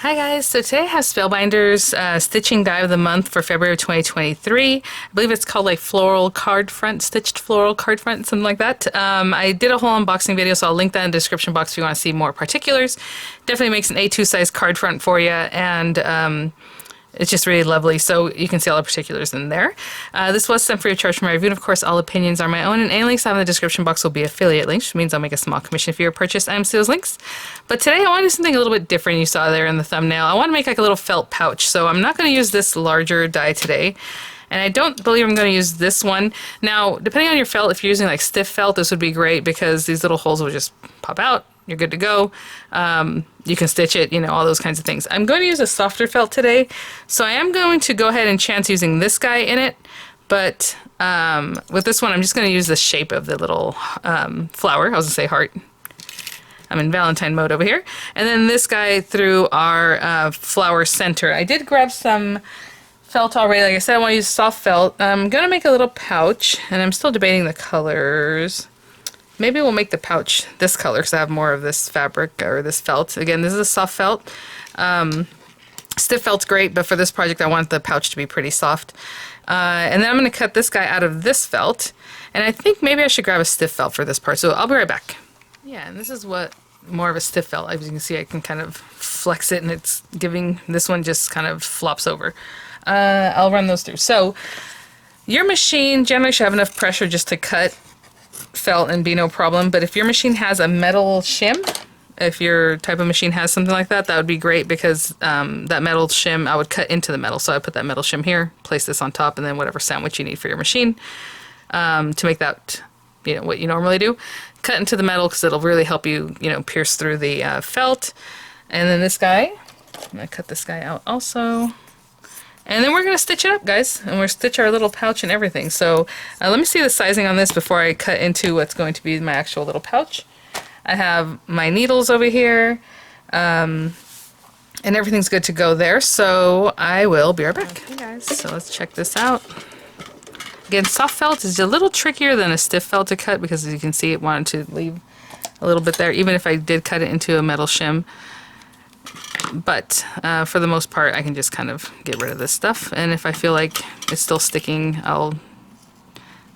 Hi guys, so today I have Spellbinders stitching die of the month for February of 2023. I believe it's called like floral card front, stitched floral card front, something like that. I did a whole unboxing video, so I'll link that in the description box if you want to see more particulars. Definitely makes an A2 size card front for you, and it's just really lovely, so you can see all the particulars in there. This was sent free of charge from my review, and of course all opinions are my own, and any links I have in the description box will be affiliate links, which means I'll make a small commission for your purchase items to those links. But today I want to do something a little bit different. You saw there in the thumbnail. I want to make like a little felt pouch, so I'm not going to use this larger die today. And I don't believe I'm going to use this one. Now, depending on your felt, if you're using like stiff felt, this would be great because these little holes will just pop out. You're good to go. You can stitch it, you know, all those kinds of things. I'm going to use a softer felt today, so I am going to go ahead and chance using this guy in it, but with this one I'm just going to use the shape of the little flower. I was going to say heart. I'm in Valentine mode over here. And then this guy through our flower center. I did grab some felt already. Like I said, I want to use soft felt. I'm going to make a little pouch, and I'm still debating the colors. Maybe we'll make the pouch this color because I have more of this fabric or this felt. Again, this is a soft felt. Stiff felt's great, but for this project I want the pouch to be pretty soft. And then I'm going to cut this guy out of this felt. And I think maybe I should grab a stiff felt for this part. So I'll be right back. Yeah, and this is what more of a stiff felt. As you can see, I can kind of flex it, and it's giving, this one just kind of flops over. I'll run those through. So your machine generally should have enough pressure just to cut felt and be no problem, but if your machine has a metal shim, if your type of machine has something like that, that would be great because that metal shim I would cut into the metal. So I put that metal shim here, place this on top, and then whatever sandwich you need for your machine to make that, you know, what you normally do, cut into the metal because it'll really help you, you know, pierce through the felt. And then this guy, I'm gonna cut this guy out also. And then we're going to stitch it up, guys, and we'll stitch our little pouch and everything. So let me see the sizing on this before I cut into what's going to be my actual little pouch. I have my needles over here, and everything's good to go there, so I will be right back. Okay, guys, so let's check this out. Again, soft felt is a little trickier than a stiff felt to cut because, as you can see, it wanted to leave a little bit there, even if I did cut it into a metal shim. But for the most part, I can just kind of get rid of this stuff. And if I feel like it's still sticking, I'll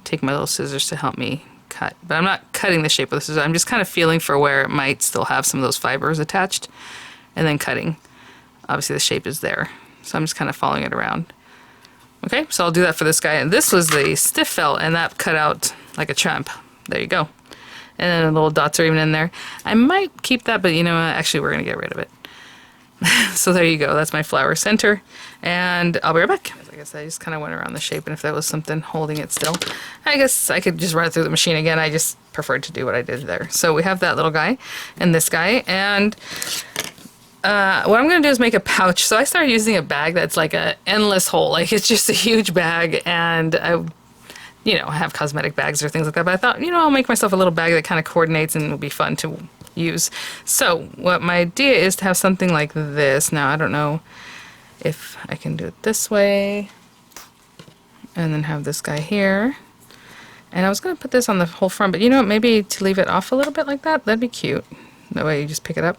take my little scissors to help me cut. But I'm not cutting the shape of the scissors. I'm just kind of feeling for where it might still have some of those fibers attached and then cutting. Obviously, the shape is there. So I'm just kind of following it around. Okay, so I'll do that for this guy. And this was the stiff felt, and that cut out like a champ. There you go. And then the little dots are even in there. I might keep that, but you know what? Actually, we're going to get rid of it. So there you go, that's my flower center, and I'll be right back. Like I said, I just kind of went around the shape, and if there was something holding it still, I guess I could just run it through the machine again. I just preferred to do what I did there. So we have that little guy and this guy, and what I'm going to do is make a pouch. So I started using a bag that's like an endless hole, like it's just a huge bag, and I, you know, have cosmetic bags or things like that, but I thought, you know, I'll make myself a little bag that kind of coordinates and will be fun to use. So what my idea is to have something like this. Now I don't know if I can do it this way and then have this guy here, and I was going to put this on the whole front, but you know what, maybe to leave it off a little bit like that, that'd be cute. That way you just pick it up.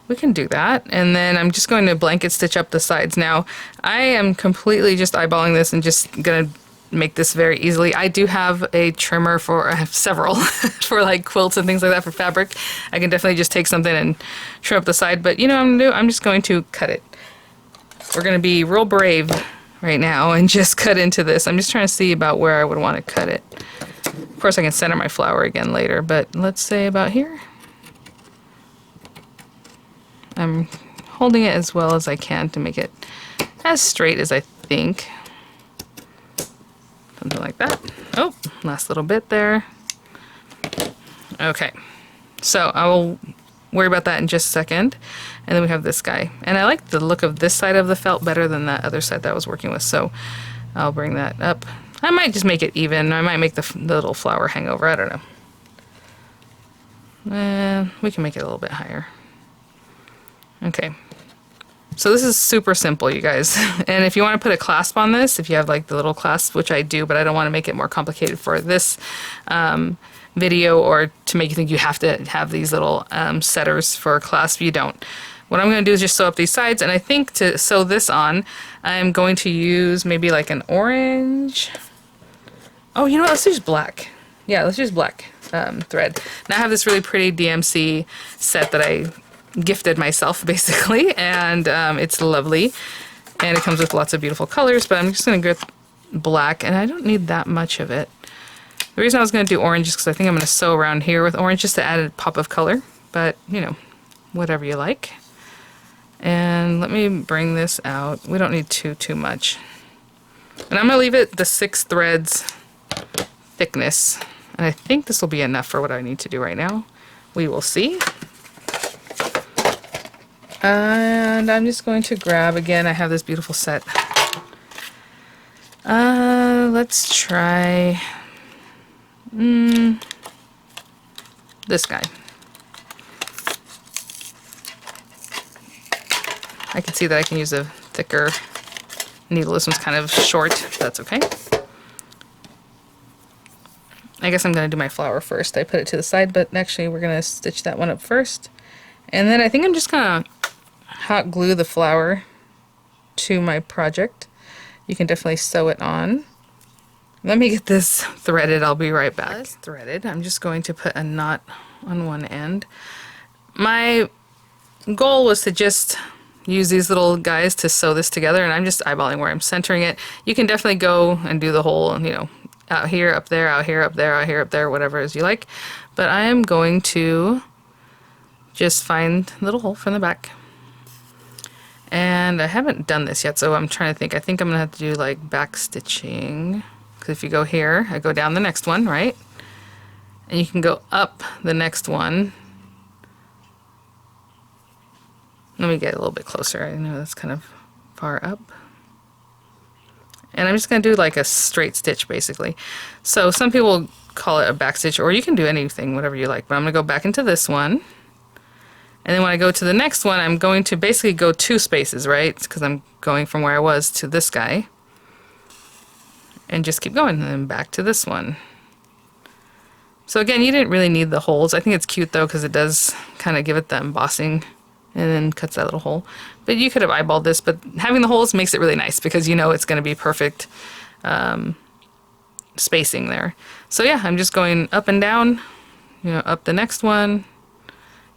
We can do that, and then I'm just going to blanket stitch up the sides. Now I am completely just eyeballing this and just gonna make this very easily. I do have a trimmer for, I have several for like quilts and things like that for fabric. I can definitely just take something and trim up the side, but you know what I'm gonna do? I'm just going to cut it. We're gonna be real brave right now and just cut into this. I'm just trying to see about where I would want to cut it. Of course I can center my flower again later, but let's say about here. I'm holding it as well as I can to make it as straight as I think. Something like that. Oh, last little bit there. Okay, so I will worry about that in just a second. And then we have this guy. And I like the look of this side of the felt better than that other side that I was working with, so I'll bring that up. I might just make it even. I might make the little flower hang over. I don't know. We can make it a little bit higher. Okay. So this is super simple, you guys. And if you want to put a clasp on this, if you have like the little clasp, which I do, but I don't want to make it more complicated for this video or to make you think you have to have these little setters for a clasp, you don't. What I'm going to do is just sew up these sides, and I think to sew this on, I'm going to use maybe like an orange. Oh, you know what? Let's use black. Yeah, let's use black thread. Now I have this really pretty DMC set that I gifted myself, basically, and it's lovely. And it comes with lots of beautiful colors, but I'm just going to go black, and I don't need that much of it. The reason I was going to do orange is because I think I'm going to sew around here with orange just to add a pop of color, but, you know, whatever you like. And let me bring this out. We don't need too much. And I'm going to leave it the 6 threads thickness. And I think this will be enough for what I need to do right now. We will see. And I'm just going to grab, again, I have this beautiful set. Let's try this guy. I can see that I can use a thicker needle. This one's kind of short, but that's okay. I guess I'm going to do my flower first. I put it to the side, but actually we're going to stitch that one up first. And then I think I'm just going to hot glue the flower to my project. You can definitely sew it on. Let me get this threaded. I'll be right back. It's threaded. I'm just going to put a knot on one end. My goal was to just use these little guys to sew this together, and I'm just eyeballing where I'm centering it. You can definitely go and do the whole, you know, out here, up there, out here, up there, out here, up there, whatever as you like. But I am going to just find a little hole from the back. And I haven't done this yet, so I'm trying to think. I think I'm going to have to do like back stitching. Because if you go here, I go down the next one, right? And you can go up the next one. Let me get a little bit closer. I know that's kind of far up. And I'm just going to do like a straight stitch, basically. So some people call it a back stitch, or you can do anything, whatever you like. But I'm going to go back into this one. And then when I go to the next one, I'm going to basically go 2 spaces, right? Because I'm going from where I was to this guy. And just keep going, and then back to this one. So again, you didn't really need the holes. I think it's cute though, because it does kind of give it the embossing, and then cuts that little hole. But you could have eyeballed this, but having the holes makes it really nice, because you know it's going to be perfect spacing there. So yeah, I'm just going up and down, you know, up the next one,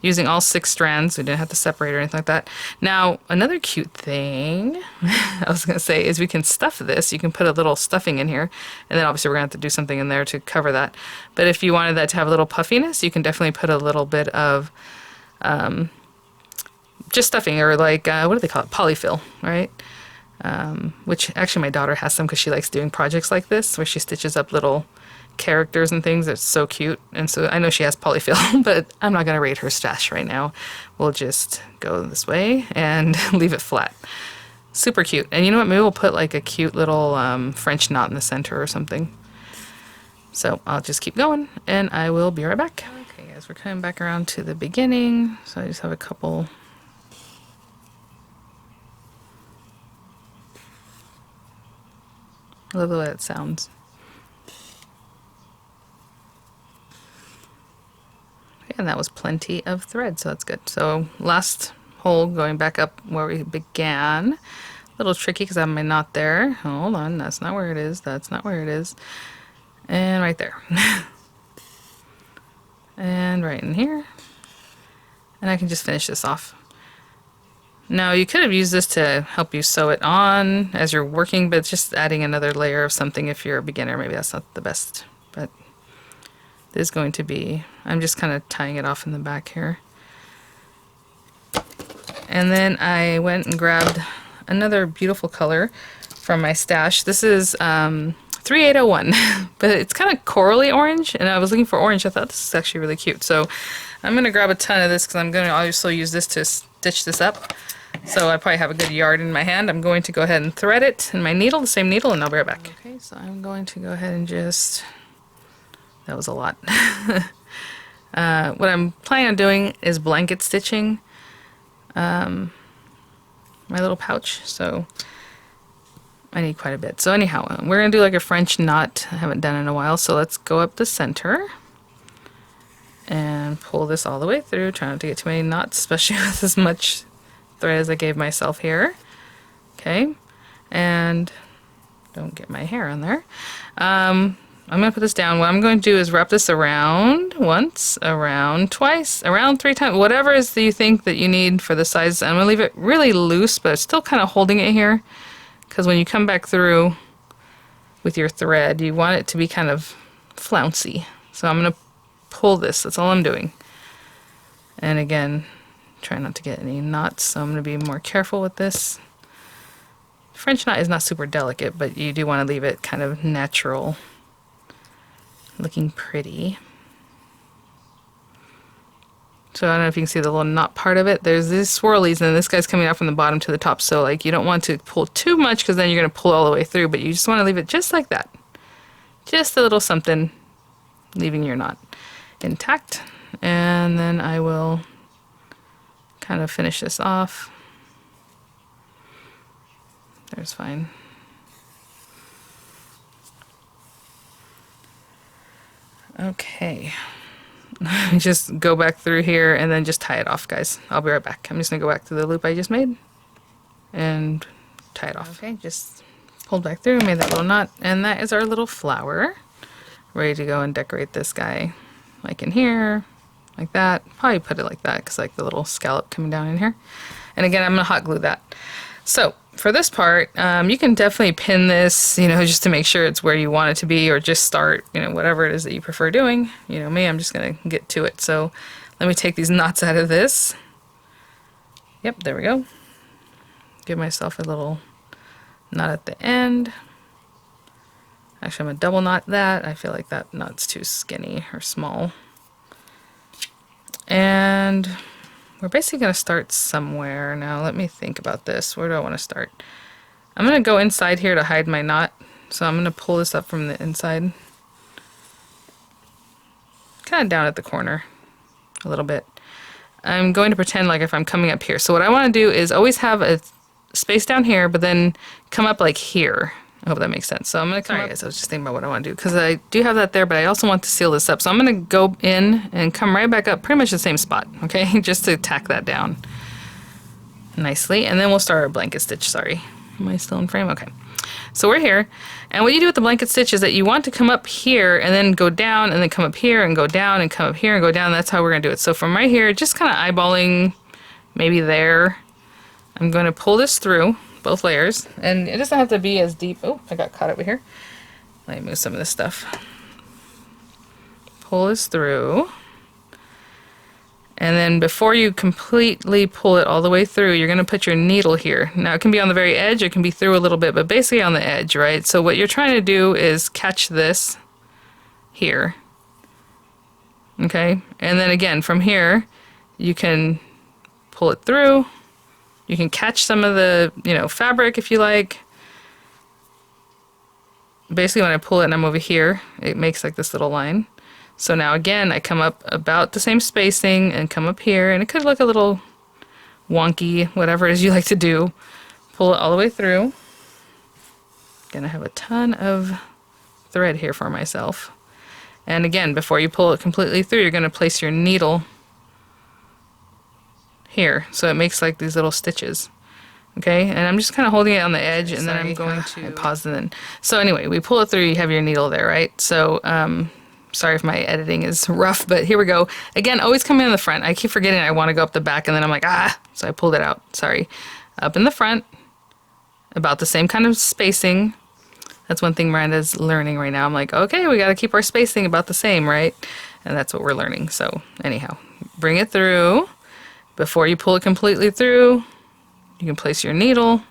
using all 6 strands. We didn't have to separate or anything like that. Now, another cute thing I was going to say is we can stuff this. You can put a little stuffing in here, and then obviously we're going to have to do something in there to cover that. But if you wanted that to have a little puffiness, you can definitely put a little bit of just stuffing, or like, what do they call it? Polyfill, right? Which actually my daughter has some because she likes doing projects like this, where she stitches up little characters and things. It's so cute. And so I know she has polyfill, but I'm not going to raid her stash right now. We'll just go this way and leave it flat. Super cute. And you know what? Maybe we'll put like a cute little French knot in the center or something. So I'll just keep going, and I will be right back. Okay guys, we're coming back around to the beginning. So I just have a couple. I love the way it sounds. And that was plenty of thread, so that's good. So last hole, going back up where we began. A little tricky because I have my knot there. Hold on, that's not where it is. That's not where it is. And right there. And right in here. And I can just finish this off. Now you could have used this to help you sew it on as you're working, but it's just adding another layer of something if you're a beginner. Maybe that's not the best, but it is going to be. I'm just kind of tying it off in the back here. And then I went and grabbed another beautiful color from my stash. This is 3801, but it's kind of corally orange, and I was looking for orange. I thought this is actually really cute. So I'm going to grab a ton of this because I'm going to also use this to stitch this up. So I probably have a good yard in my hand. I'm going to go ahead and thread it in my needle, the same needle, and I'll be right back. Okay, so I'm going to go ahead and just... That was a lot. What I'm planning on doing is blanket stitching my little pouch, so I need quite a bit. So anyhow, we're going to do like a French knot. I haven't done it in a while, so let's go up the center and pull this all the way through. Try not to get too many knots, especially with as much thread as I gave myself here. Okay, and don't get my hair on there. I'm going to put this down. What I'm going to do is wrap this around once, around twice, around 3 times, whatever it is that you think that you need for the size. I'm going to leave it really loose, but still kind of holding it here, because when you come back through with your thread, you want it to be kind of flouncy. So I'm going to pull this. That's all I'm doing. And again, try not to get any knots, so I'm going to be more careful with this. French knot is not super delicate, but you do want to leave it kind of natural, looking pretty. So I don't know if you can see the little knot part of it. There's these swirlies, and this guy's coming out from the bottom to the top, so like you don't want to pull too much, because then you're going to pull all the way through, but you just want to leave it just like that. Just a little something, leaving your knot intact. And then I will kind of finish this off. There's fine. Okay. Just go back through here and then just tie it off, guys. I'll be right back. I'm just gonna go back to the loop I just made and tie it off. Okay, just pulled back through, made that little knot, and that is our little flower. Ready to go and decorate this guy, like in here, like that. Probably put it like that, because like the little scallop coming down in here. And again, I'm gonna hot glue that. So for this part, you can definitely pin this, you know, just to make sure it's where you want it to be, or just start, you know, whatever it is that you prefer doing. You know me, I'm just gonna get to it. So let me take these knots out of this. Yep, there we go. Give myself a little knot at the end. Actually, I'm gonna double knot that. I feel like that knot's too skinny or small. And we're basically going to start somewhere. Now let me think about this. Where do I want to start? I'm going to go inside here to hide my knot. So I'm going to pull this up from the inside. Kind of down at the corner a little bit. I'm going to pretend like if I'm coming up here. So what I want to do is always have a space down here, but then come up like here. I hope that makes sense. So I'm going to come up. Guys, I was just thinking about what I want to do, because I do have that there, but I also want to seal this up. So I'm going to go in and come right back up, pretty much the same spot, okay? Just to tack that down nicely. And then we'll start our blanket stitch. Sorry. Am I still in frame? Okay. So we're here. And what you do with the blanket stitch is that you want to come up here and then go down and then come up here and go down and come up here and go down. That's how we're going to do it. So from right here, just kind of eyeballing maybe there, I'm going to pull this through both layers, and it doesn't have to be as deep. Oh, I got caught over here. Let me move some of this stuff. Pull this through, and then before you completely pull it all the way through, you're going to put your needle here. Now it can be on the very edge, it can be through a little bit, but basically on the edge, right? So what you're trying to do is catch this here, okay? And then again, from here, you can pull it through. You can catch some of the, you know, fabric if you like. Basically when I pull it and I'm over here, it makes like this little line. So now again, I come up about the same spacing and come up here, and it could look a little wonky, whatever it is you like to do. Pull it all the way through. Gonna have a ton of thread here for myself. And again, before you pull it completely through, you're gonna place your needle here, so it makes like these little stitches. Okay, and I'm just kind of holding it on the edge, and then I'm going to pause and then. So anyway, we pull it through, you have your needle there, right? So sorry if my editing is rough, but here we go. Again, always come in the front. I keep forgetting I want to go up the back, and then I'm like, so I pulled it out. Sorry. Up in the front, about the same kind of spacing. That's one thing Miranda's learning right now. I'm like, okay, we got to keep our spacing about the same, right? And that's what we're learning. So anyhow, bring it through. Before you pull it completely through, you can place your needle.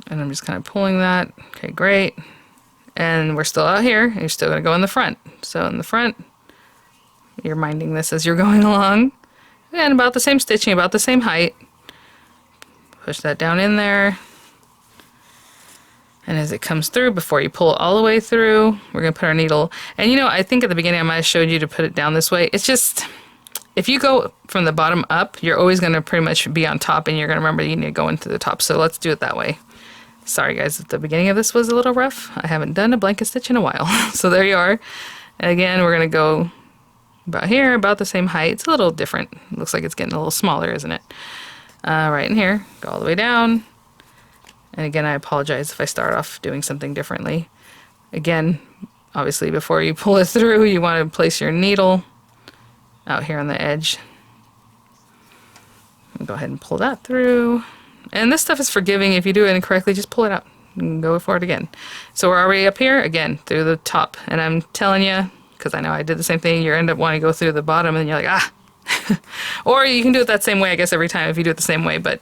And I'm just kind of pulling that. Okay, great. And we're still out here. You're still going to go in the front. So in the front, you're minding this as you're going along. And about the same stitching, about the same height. Push that down in there. And as it comes through, before you pull it all the way through, we're going to put our needle. And you know, I think at the beginning I might have showed you to put it down this way. It's just, if you go from the bottom up, you're always going to pretty much be on top, and you're going to remember you need to go into the top. So let's do it that way. Sorry guys, at the beginning of this was a little rough. I haven't done a blanket stitch in a while. So there you are. And again, we're going to go about here, about the same height. It's a little different. Looks like it's getting a little smaller, isn't it? Right in here, go all the way down. And again, I apologize if I start off doing something differently. Again, obviously before you pull it through, you want to place your needle out here on the edge. Go ahead and pull that through. And this stuff is forgiving. If you do it incorrectly, just pull it out and go for it again. So we're already up here, again, through the top. And I'm telling you, because I know I did the same thing, you end up wanting to go through the bottom and you're like, ah. Or you can do it that same way, I guess, every time if you do it the same way, but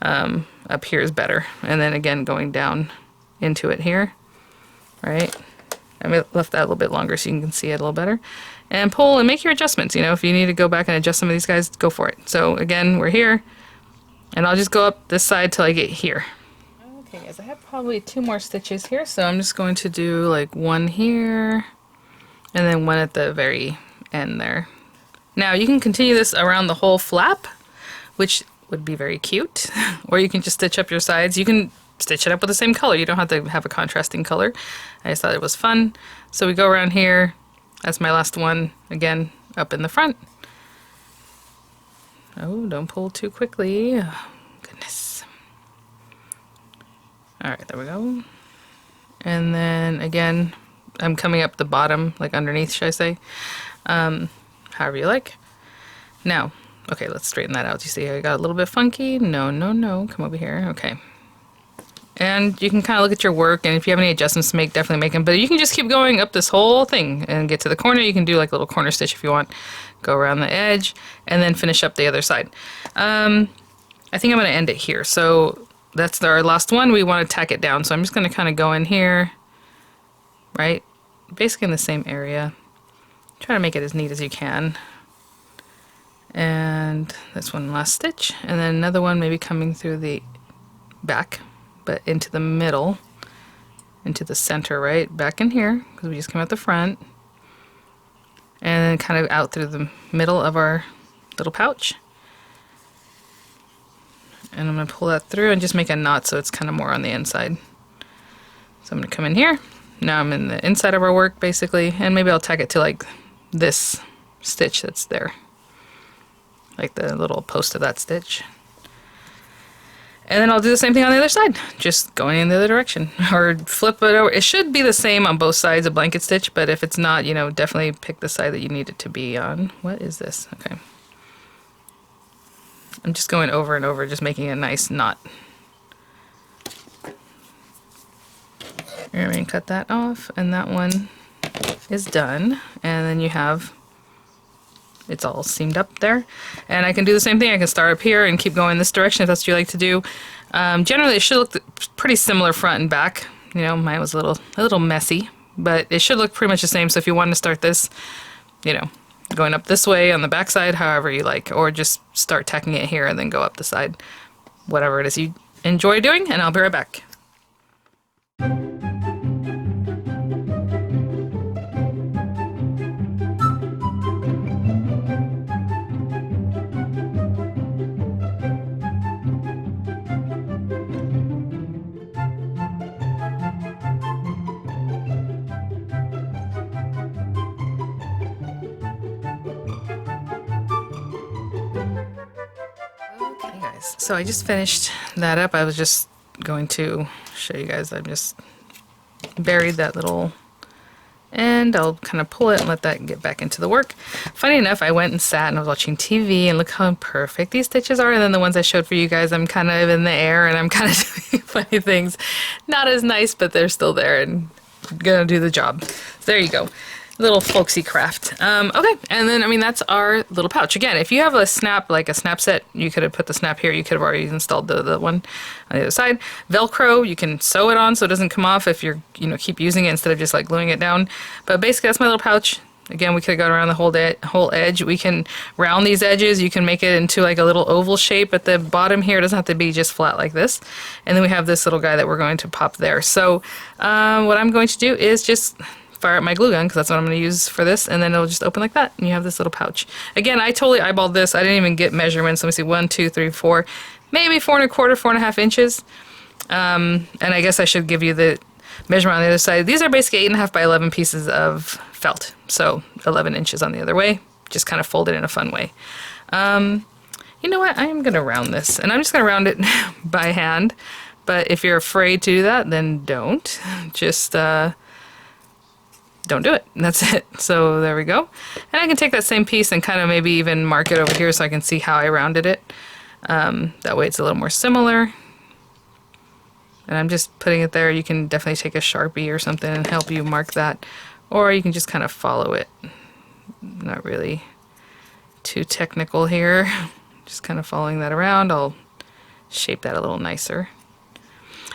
up here is better. And then again, going down into it here, right? I left that a little bit longer so you can see it a little better. And pull and make your adjustments. You know, if you need to go back and adjust some of these guys, go for it. So again, we're here, and I'll just go up this side till I get here. Okay guys, I have probably 2 more stitches here, so I'm just going to do like 1 here, and then 1 at the very end there. Now you can continue this around the whole flap, which would be very cute, or you can just stitch up your sides. You can stitch it up with the same color. You don't have to have a contrasting color. I just thought it was fun. So we go around here. That's my last one, again, up in the front. Oh, don't pull too quickly. Oh, goodness. Alright, there we go. And then, again, I'm coming up the bottom, like underneath, should I say. However you like. Now, okay, let's straighten that out. You see I got a little bit funky? No, no, no. Come over here. Okay. And you can kind of look at your work, and if you have any adjustments to make, definitely make them. But you can just keep going up this whole thing and get to the corner. You can do like a little corner stitch if you want. Go around the edge, and then finish up the other side. I think I'm going to end it here. So that's our last one. We want to tack it down. So I'm just going to kind of go in here, right? Basically in the same area. Try to make it as neat as you can. And that's one last stitch. And then another one maybe coming through the back, but into the middle, into the center, right? Back in here, because we just came out the front. And then kind of out through the middle of our little pouch. And I'm going to pull that through and just make a knot so it's kind of more on the inside. So I'm going to come in here. Now I'm in the inside of our work, basically. And maybe I'll tack it to like this stitch that's there. Like the little post of that stitch. And then I'll do the same thing on the other side, just going in the other direction, or flip it over. It should be the same on both sides of blanket stitch, but if it's not, you know, definitely pick the side that you need it to be on. What is this? Okay. I'm just going over and over, just making a nice knot. You're going to cut that off, and that one is done. And then you have, it's all seamed up there. And I can do the same thing. I can start up here and keep going this direction if that's what you like to do. Generally, it should look pretty similar front and back. You know, mine was a little messy, but it should look pretty much the same. So if you want to start this, you know, going up this way on the back side, however you like, or just start tacking it here and then go up the side, whatever it is you enjoy doing, and I'll be right back. So I just finished that up. I was just going to show you guys. I've just buried that little end. I'll kind of pull it and let that get back into the work. Funny enough, I went and sat and I was watching TV, and look how perfect these stitches are. And then the ones I showed for you guys, I'm kind of in the air and I'm kind of doing funny things. Not as nice, but they're still there and gonna do the job. So there you go. Little folksy craft. Okay, and then, I mean, that's our little pouch. Again, if you have a snap, like a snap set, you could have put the snap here. You could have already installed the one on the other side. Velcro, you can sew it on so it doesn't come off if you're, you know, keep using it instead of just like gluing it down. But basically, that's my little pouch. Again, we could have gone around the whole edge. We can round these edges. You can make it into like a little oval shape at the bottom here. It doesn't have to be just flat like this. And then we have this little guy that we're going to pop there. So what I'm going to do is just fire up my glue gun, because that's what I'm going to use for this, and then it'll just open like that, and you have this little pouch. Again, I totally eyeballed this. I didn't even get measurements. Let me see, 1, 2, 3, 4, maybe 4 1/4, 4.5 inches. And I guess I should give you the measurement on the other side. These are basically 8.5 by 11 pieces of felt, so 11 inches on the other way. Just kind of fold it in a fun way. You know what? I'm going to round this, and I'm just going to round it by hand. But if you're afraid to do that, then don't. Just don't do it. And that's it. So there we go. And I can take that same piece and kind of maybe even mark it over here so I can see how I rounded it. That way it's a little more similar. And I'm just putting it there. You can definitely take a Sharpie or something and help you mark that. Or you can just kind of follow it. Not really too technical here. Just kind of following that around. I'll shape that a little nicer.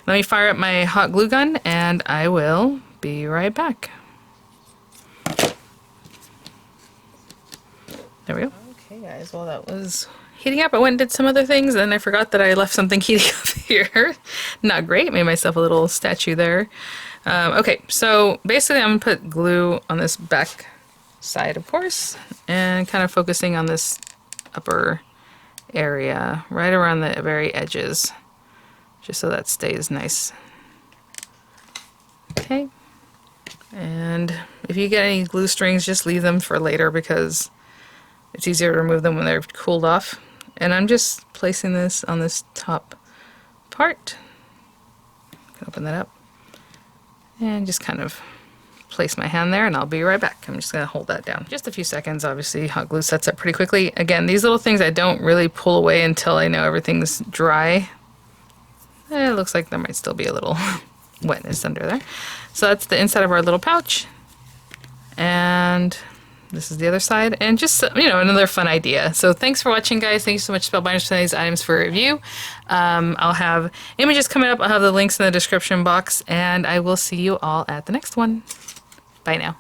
Let me fire up my hot glue gun and I will be right back. There we go. Okay guys, well that was heating up. I went and did some other things and I forgot that I left something heating up here. Not great, made myself a little statue there. Okay, so basically I'm gonna put glue on this back side, of course, and kind of focusing on this upper area, right around the very edges. Just so that stays nice. Okay. And if you get any glue strings, just leave them for later because it's easier to remove them when they're cooled off. And I'm just placing this on this top part. Open that up. And just kind of place my hand there and I'll be right back. I'm just going to hold that down. Just a few seconds. Obviously hot glue sets up pretty quickly. Again, these little things I don't really pull away until I know everything's dry. It looks like there might still be a little wetness under there. So that's the inside of our little pouch. And this is the other side. And just, you know, another fun idea. So thanks for watching, guys. Thank you so much, Spellbinders, for sending these items for review. I'll have images coming up. I'll have the links in the description box. And I will see you all at the next one. Bye now.